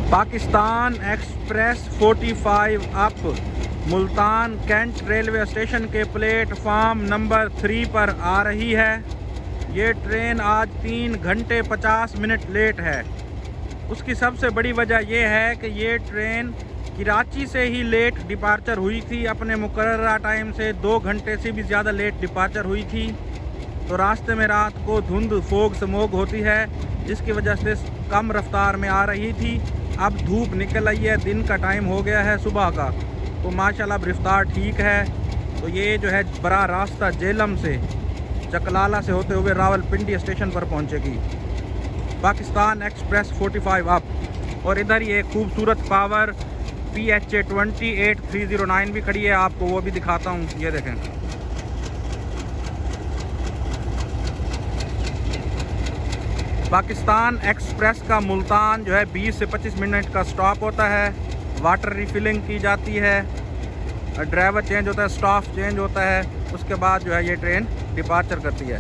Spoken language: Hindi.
Pakistan express 45 up Multan cantt railway station के प्लेटफार्म नंबर 3 पर आ रही है। ये ट्रेन आज 3 घंटे 50 मिनट लेट है। उसकी सबसे बड़ी वजह यह है कि ये ट्रेन कराची से ही लेट डिपार्चर हुई थी। अपने मुकर्ररा टाइम से 2 घंटे से भी ज़्यादा लेट डिपार्चर हुई थी। तो रास्ते में रात को धुंध फोग स्मोग होती है, जिसकी वजह से कम रफ्तार में आ रही थी। अब धूप निकल आई है, दिन का टाइम हो गया है सुबह का, तो माशाल्लाह अब रफ्तार ठीक है। तो ये जो है बड़ा रास्ता जेलम से चकलाला से होते हुए रावलपिंडी स्टेशन पर पहुंचेगी। Pakistan express 45 up. और इधर ये खूबसूरत पावर PHA 28309 भी खड़ी है, आपको वो भी दिखाता हूँ। ये देखें, पाकिस्तान एक्सप्रेस का मुल्तान जो है 20 से 25 मिनट का स्टॉप होता है। वाटर रिफिलिंग की जाती है, ड्राइवर चेंज होता है, स्टाफ चेंज होता है, उसके बाद जो है ये ट्रेन डिपार्चर करती है।